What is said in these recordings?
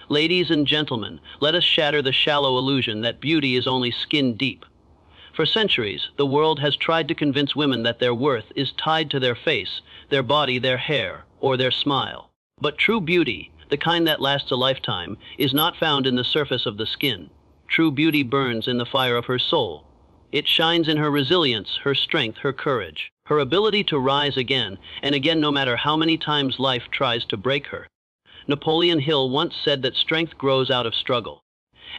Ladies and gentlemen, let us shatter the shallow illusion that beauty is only skin deep. For centuries, the world has tried to convince women that their worth is tied to their face, their body, their hair, or their smile. But true beauty, the kind that lasts a lifetime, is not found in the surface of the skin. True beauty burns in the fire of her soul. It shines in her resilience, her strength, her courage, her ability to rise again and again no matter how many times life tries to break her. Napoleon Hill once said that strength grows out of struggle.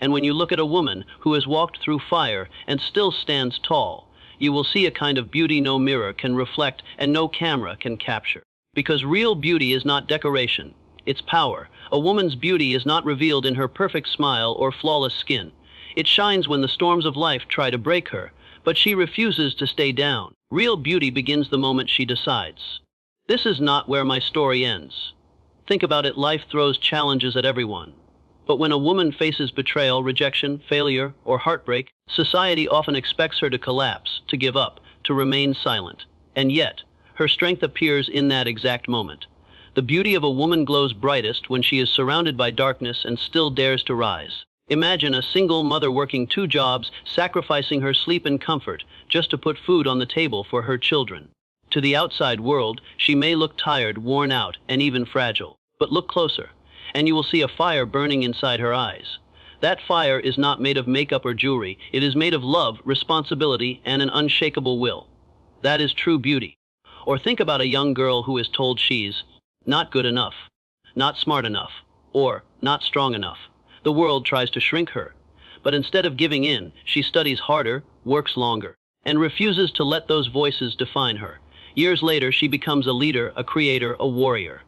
And when you look at a woman who has walked through fire and still stands tall, you will see a kind of beauty no mirror can reflect and no camera can capture. Because real beauty is not decoration, it's power. A woman's beauty is not revealed in her perfect smile or flawless skin. It shines when the storms of life try to break her, but she refuses to stay down. Real beauty begins the moment she decides. This is not where my story ends. Think about it, life throws challenges at everyone. But when a woman faces betrayal, rejection, failure, or heartbreak, society often expects her to collapse, to give up, to remain silent. And yet, her strength appears in that exact moment. The beauty of a woman glows brightest when she is surrounded by darkness and still dares to rise. Imagine a single mother working 2 jobs, sacrificing her sleep and comfort just to put food on the table for her children. To the outside world, she may look tired, worn out, and even fragile. But look closer, and you will see a fire burning inside her eyes. That fire is not made of makeup or jewelry. It is made of love, responsibility, and an unshakable will. That is true beauty. Or think about a young girl who is told she's not good enough, not smart enough, or not strong enough. The world tries to shrink her. But instead of giving in, she studies harder, works longer, and refuses to let those voices define her. Years later, she becomes a leader, a creator, a warrior.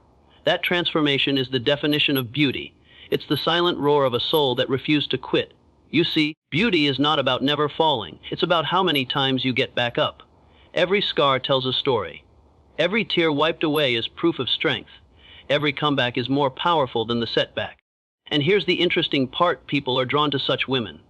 That transformation is the definition of beauty. It's the silent roar of a soul that refused to quit. You see, beauty is not about never falling. It's about how many times you get back up. Every scar tells a story. Every tear wiped away is proof of strength. Every comeback is more powerful than the setback. And here's the interesting part: people are drawn to such women.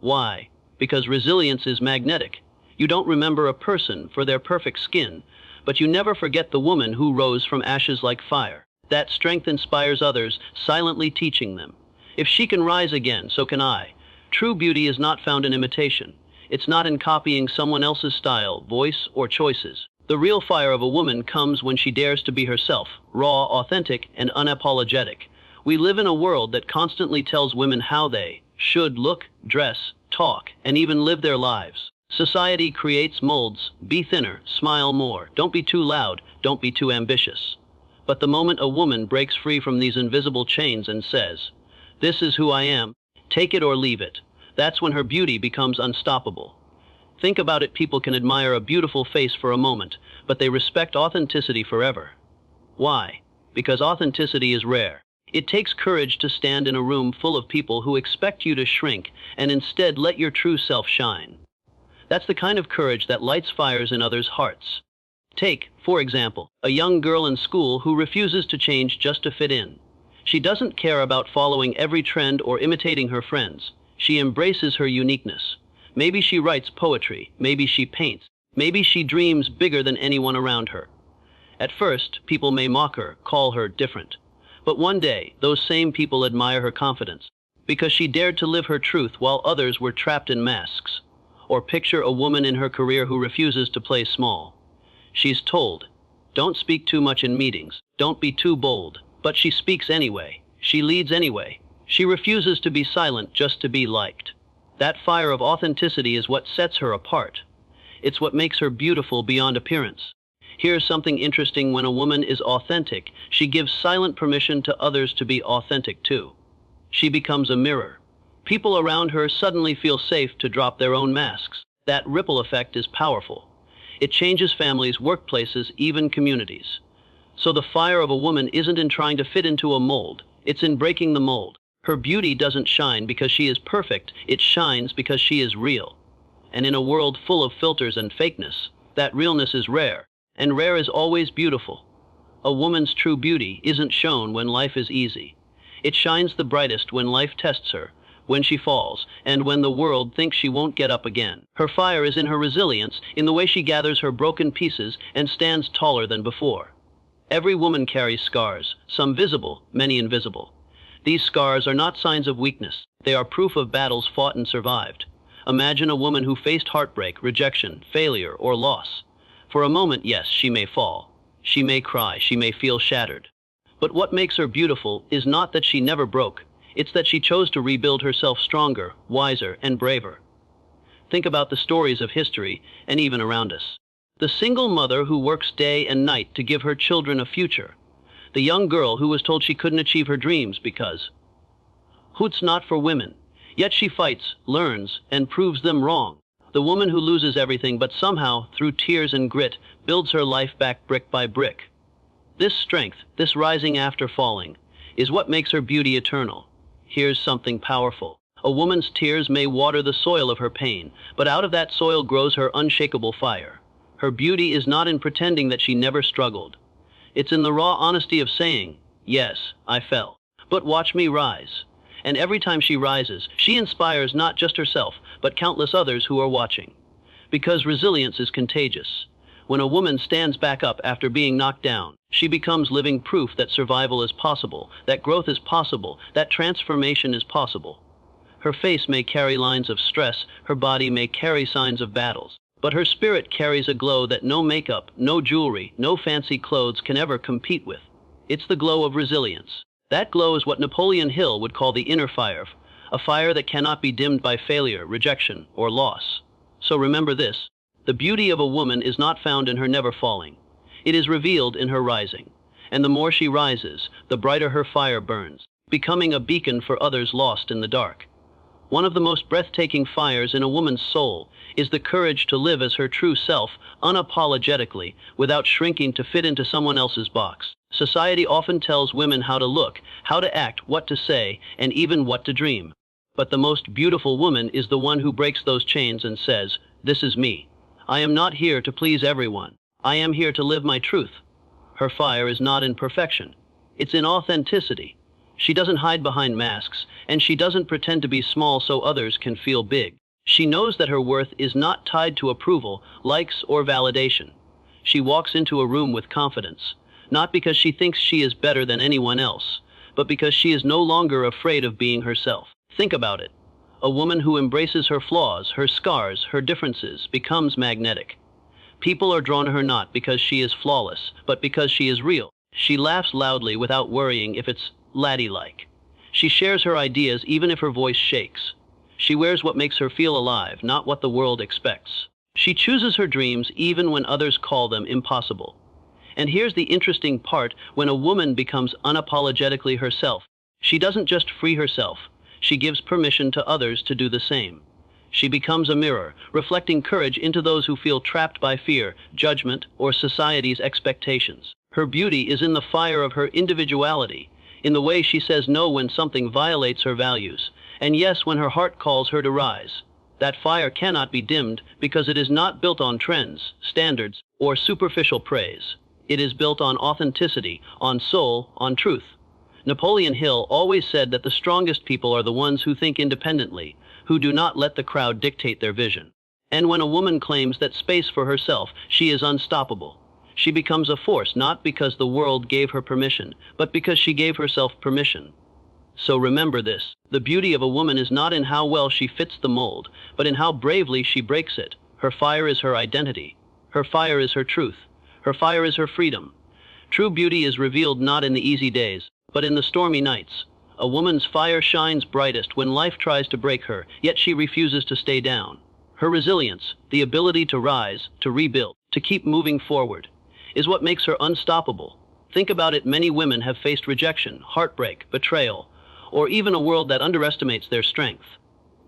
Why? Because resilience is magnetic. You don't remember a person for their perfect skin, but you never forget the woman who rose from ashes like fire. That strength inspires others, silently teaching them. If she can rise again, so can I. True beauty is not found in imitation. It's not in copying someone else's style, voice, or choices. The real fire of a woman comes when she dares to be herself, raw, authentic, and unapologetic. We live in a world that constantly tells women how they should look, dress, talk, and even live their lives. Society creates molds: be thinner, smile more, don't be too loud, don't be too ambitious. But the moment a woman breaks free from these invisible chains and says, "This is who I am, take it or leave it," that's when her beauty becomes unstoppable. Think about it: people can admire a beautiful face for a moment, but they respect authenticity forever. Why? Because authenticity is rare. It takes courage to stand in a room full of people who expect you to shrink and instead let your true self shine. That's the kind of courage that lights fires in others' hearts. Take, for example, a young girl in school who refuses to change just to fit in. She doesn't care about following every trend or imitating her friends. She embraces her uniqueness. Maybe she writes poetry, maybe she paints, maybe she dreams bigger than anyone around her. At first, people may mock her, call her different. But one day, those same people admire her confidence, because she dared to live her truth while others were trapped in masks. Or picture a woman in her career who refuses to play small. She's told, "Don't speak too much in meetings, don't be too bold," but she speaks anyway. She leads anyway. She refuses to be silent just to be liked. That fire of authenticity is what sets her apart. It's what makes her beautiful beyond appearance. Here's something interesting: when a woman is authentic, she gives silent permission to others to be authentic too. She becomes a mirror. People around her suddenly feel safe to drop their own masks. That ripple effect is powerful. It changes families, workplaces, even communities. So the fire of a woman isn't in trying to fit into a mold. It's in breaking the mold. Her beauty doesn't shine because she is perfect. It shines because she is real. And in a world full of filters and fakeness, that realness is rare. And rare is always beautiful. A woman's true beauty isn't shown when life is easy. It shines the brightest when life tests her, when she falls, and when the world thinks she won't get up again. Her fire is in her resilience, in the way she gathers her broken pieces and stands taller than before. Every woman carries scars, some visible, many invisible. These scars are not signs of weakness. They are proof of battles fought and survived. Imagine a woman who faced heartbreak, rejection, failure, or loss. For a moment, yes, she may fall. She may cry, she may feel shattered. But what makes her beautiful is not that she never broke. It's that she chose to rebuild herself stronger, wiser, and braver. Think about the stories of history and even around us. The single mother who works day and night to give her children a future. The young girl who was told she couldn't achieve her dreams because it's not for women. Yet she fights, learns, and proves them wrong. The woman who loses everything but somehow, through tears and grit, builds her life back brick by brick. This strength, this rising after falling, is what makes her beauty eternal. Here's something powerful. A woman's tears may water the soil of her pain, but out of that soil grows her unshakable fire. Her beauty is not in pretending that she never struggled. It's in the raw honesty of saying, yes, I fell, but watch me rise. And every time she rises, she inspires not just herself, but countless others who are watching. Because resilience is contagious. When a woman stands back up after being knocked down, she becomes living proof that survival is possible, that growth is possible, that transformation is possible. Her face may carry lines of stress, her body may carry signs of battles, but her spirit carries a glow that no makeup, no jewelry, no fancy clothes can ever compete with. It's the glow of resilience. That glow is what Napoleon Hill would call the inner fire, a fire that cannot be dimmed by failure, rejection, or loss. So remember this, the beauty of a woman is not found in her never falling. It is revealed in her rising. And the more she rises, the brighter her fire burns, becoming a beacon for others lost in the dark. One of the most breathtaking fires in a woman's soul is the courage to live as her true self, unapologetically, without shrinking to fit into someone else's box. Society often tells women how to look, how to act, what to say, and even what to dream. But the most beautiful woman is the one who breaks those chains and says, "This is me. I am not here to please everyone. I am here to live my truth." Her fire is not in perfection. It's in authenticity. She doesn't hide behind masks, and she doesn't pretend to be small so others can feel big. She knows that her worth is not tied to approval, likes, or validation. She walks into a room with confidence, not because she thinks she is better than anyone else, but because she is no longer afraid of being herself. Think about it. A woman who embraces her flaws, her scars, her differences, becomes magnetic. People are drawn to her not because she is flawless, but because she is real. She laughs loudly without worrying if it's ladylike. She shares her ideas even if her voice shakes. She wears what makes her feel alive, not what the world expects. She chooses her dreams even when others call them impossible. And here's the interesting part, when a woman becomes unapologetically herself, she doesn't just free herself, she gives permission to others to do the same. She becomes a mirror, reflecting courage into those who feel trapped by fear, judgment, or society's expectations. Her beauty is in the fire of her individuality, in the way she says no when something violates her values, and yes when her heart calls her to rise. That fire cannot be dimmed because it is not built on trends, standards, or superficial praise. It is built on authenticity, on soul, on truth. Napoleon Hill always said that the strongest people are the ones who think independently, who do not let the crowd dictate their vision. And when a woman claims that space for herself, she is unstoppable. She becomes a force not because the world gave her permission, but because she gave herself permission. So remember this, the beauty of a woman is not in how well she fits the mold, but in how bravely she breaks it. Her fire is her identity. Her fire is her truth. Her fire is her freedom. True beauty is revealed not in the easy days, but in the stormy nights. A woman's fire shines brightest when life tries to break her, yet she refuses to stay down. Her resilience, the ability to rise, to rebuild, to keep moving forward, is what makes her unstoppable. Think about it, many women have faced rejection, heartbreak, betrayal, or even a world that underestimates their strength.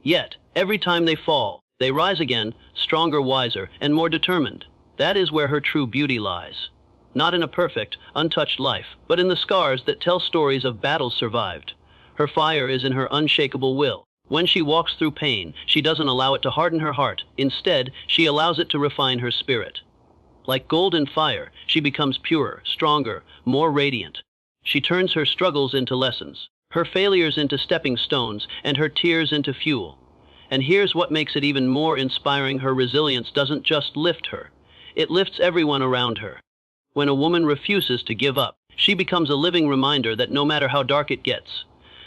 Yet, every time they fall, they rise again, stronger, wiser, and more determined. That is where her true beauty lies. Not in a perfect, untouched life, but in the scars that tell stories of battles survived. Her fire is in her unshakable will. When she walks through pain, she doesn't allow it to harden her heart. Instead, she allows it to refine her spirit. Like gold in fire, she becomes purer, stronger, more radiant. She turns her struggles into lessons, her failures into stepping stones, and her tears into fuel. And here's what makes it even more inspiring: her resilience doesn't just lift her, it lifts everyone around her. When a woman refuses to give up, she becomes a living reminder that no matter how dark it gets,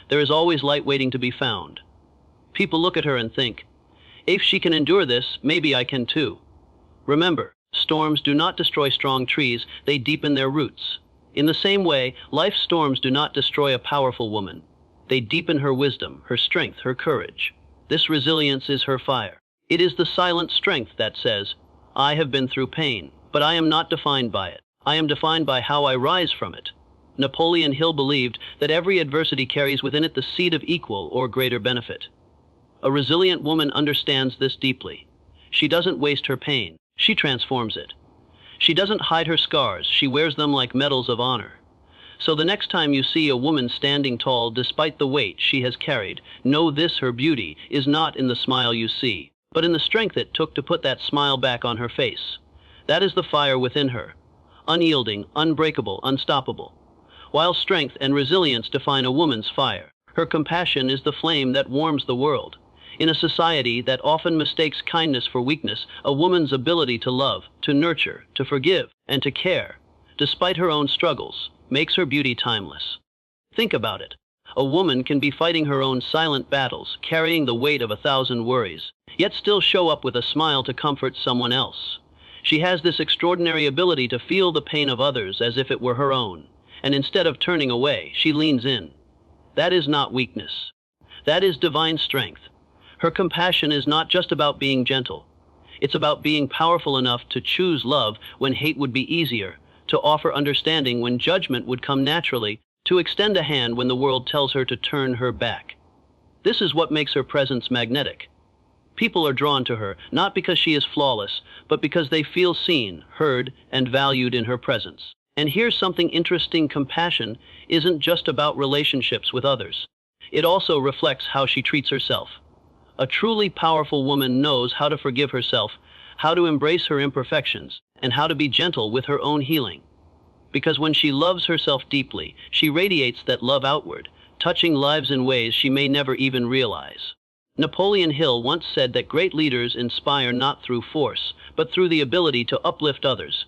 there is always light waiting to be found. People look at her and think, if she can endure this, maybe I can too. Remember, storms do not destroy strong trees, they deepen their roots. In the same way, life's storms do not destroy a powerful woman. They deepen her wisdom, her strength, her courage. This resilience is her fire. It is the silent strength that says, I have been through pain, but I am not defined by it. I am defined by how I rise from it. Napoleon Hill believed that every adversity carries within it the seed of equal or greater benefit. A resilient woman understands this deeply. She doesn't waste her pain. She transforms it. She doesn't hide her scars. She wears them like medals of honor. So the next time you see a woman standing tall despite the weight she has carried, know this: her beauty is not in the smile you see, but in the strength it took to put that smile back on her face. That is the fire within her. Unyielding, unbreakable, unstoppable. While strength and resilience define a woman's fire, her compassion is the flame that warms the world. In a society that often mistakes kindness for weakness, a woman's ability to love, to nurture, to forgive, and to care, despite her own struggles, makes her beauty timeless. Think about it. A woman can be fighting her own silent battles, carrying the weight of 1,000 worries, yet still show up with a smile to comfort someone else. She has this extraordinary ability to feel the pain of others as if it were her own, and instead of turning away, she leans in. That is not weakness. That is divine strength. Her compassion is not just about being gentle. It's about being powerful enough to choose love when hate would be easier, to offer understanding when judgment would come naturally, to extend a hand when the world tells her to turn her back. This is what makes her presence magnetic. People are drawn to her, not because she is flawless, but because they feel seen, heard, and valued in her presence. And here's something interesting: compassion isn't just about relationships with others. It also reflects how she treats herself. A truly powerful woman knows how to forgive herself, how to embrace her imperfections, and how to be gentle with her own healing. Because when she loves herself deeply, she radiates that love outward, touching lives in ways she may never even realize. Napoleon Hill once said that great leaders inspire not through force, but through the ability to uplift others.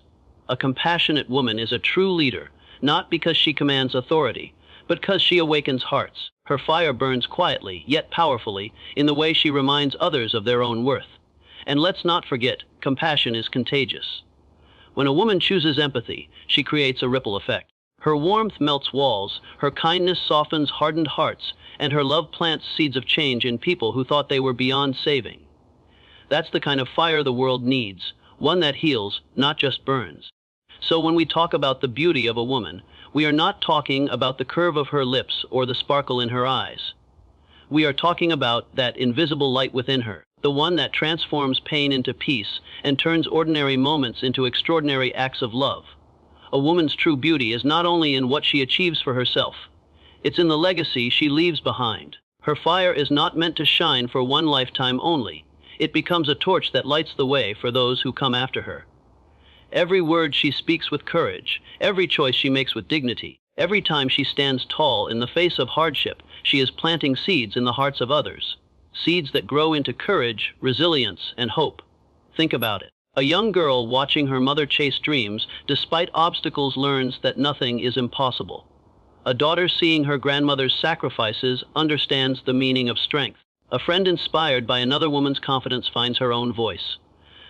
A compassionate woman is a true leader, not because she commands authority, but because she awakens hearts. Her fire burns quietly, yet powerfully, in the way she reminds others of their own worth. And let's not forget, compassion is contagious. When a woman chooses empathy, she creates a ripple effect. Her warmth melts walls, her kindness softens hardened hearts, and her love plants seeds of change in people who thought they were beyond saving. That's the kind of fire the world needs, one that heals, not just burns. So when we talk about the beauty of a woman, we are not talking about the curve of her lips or the sparkle in her eyes. We are talking about that invisible light within her, the one that transforms pain into peace and turns ordinary moments into extraordinary acts of love. A woman's true beauty is not only in what she achieves for herself, it's in the legacy she leaves behind. Her fire is not meant to shine for one lifetime only. It becomes a torch that lights the way for those who come after her. Every word she speaks with courage, every choice she makes with dignity, every time she stands tall in the face of hardship, she is planting seeds in the hearts of others. Seeds that grow into courage, resilience, and hope. Think about it. A young girl watching her mother chase dreams despite obstacles learns that nothing is impossible. A daughter seeing her grandmother's sacrifices understands the meaning of strength. A friend inspired by another woman's confidence finds her own voice.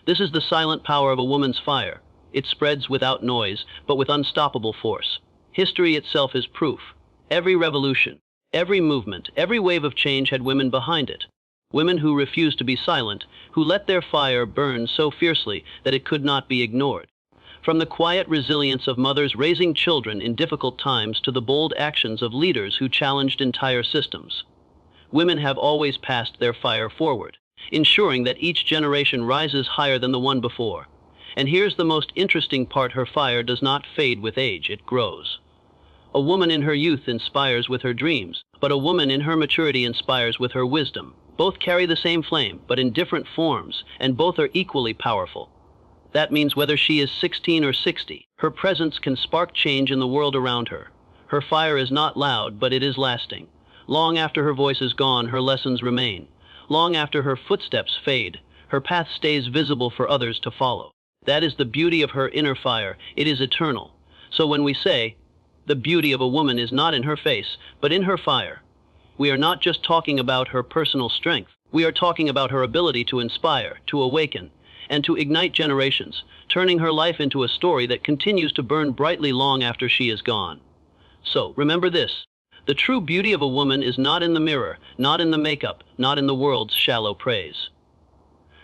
This is the silent power of a woman's fire. It spreads without noise, but with unstoppable force. History itself is proof. Every revolution, every movement, every wave of change had women behind it. Women who refused to be silent, who let their fire burn so fiercely that it could not be ignored. From the quiet resilience of mothers raising children in difficult times to the bold actions of leaders who challenged entire systems, women have always passed their fire forward, ensuring that each generation rises higher than the one before. And here's the most interesting part: her fire does not fade with age, it grows. A woman in her youth inspires with her dreams, but a woman in her maturity inspires with her wisdom. Both carry the same flame, but in different forms, and both are equally powerful. That means whether she is 16 or 60, her presence can spark change in the world around her. Her fire is not loud, but it is lasting. Long after her voice is gone, her lessons remain. Long after her footsteps fade, her path stays visible for others to follow. That is the beauty of her inner fire. It is eternal. So when we say, the beauty of a woman is not in her face, but in her fire, We are not just talking about her personal strength. We are talking about her ability to inspire, to awaken, and to ignite generations, turning her life into a story that continues to burn brightly long after she is gone. So, remember this. The true beauty of a woman is not in the mirror, not in the makeup, not in the world's shallow praise.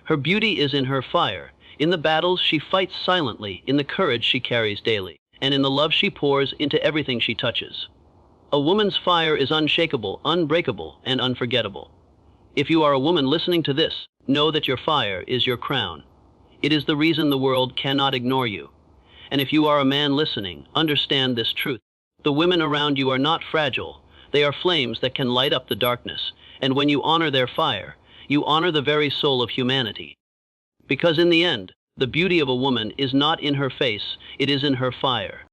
Her beauty is in her fire, in the battles she fights silently, in the courage she carries daily, and in the love she pours into everything she touches. A woman's fire is unshakable, unbreakable, and unforgettable. If you are a woman listening to this, know that your fire is your crown. It is the reason the world cannot ignore you. And if you are a man listening, understand this truth. The women around you are not fragile. They are flames that can light up the darkness. And when you honor their fire, you honor the very soul of humanity. Because in the end, the beauty of a woman is not in her face, it is in her fire.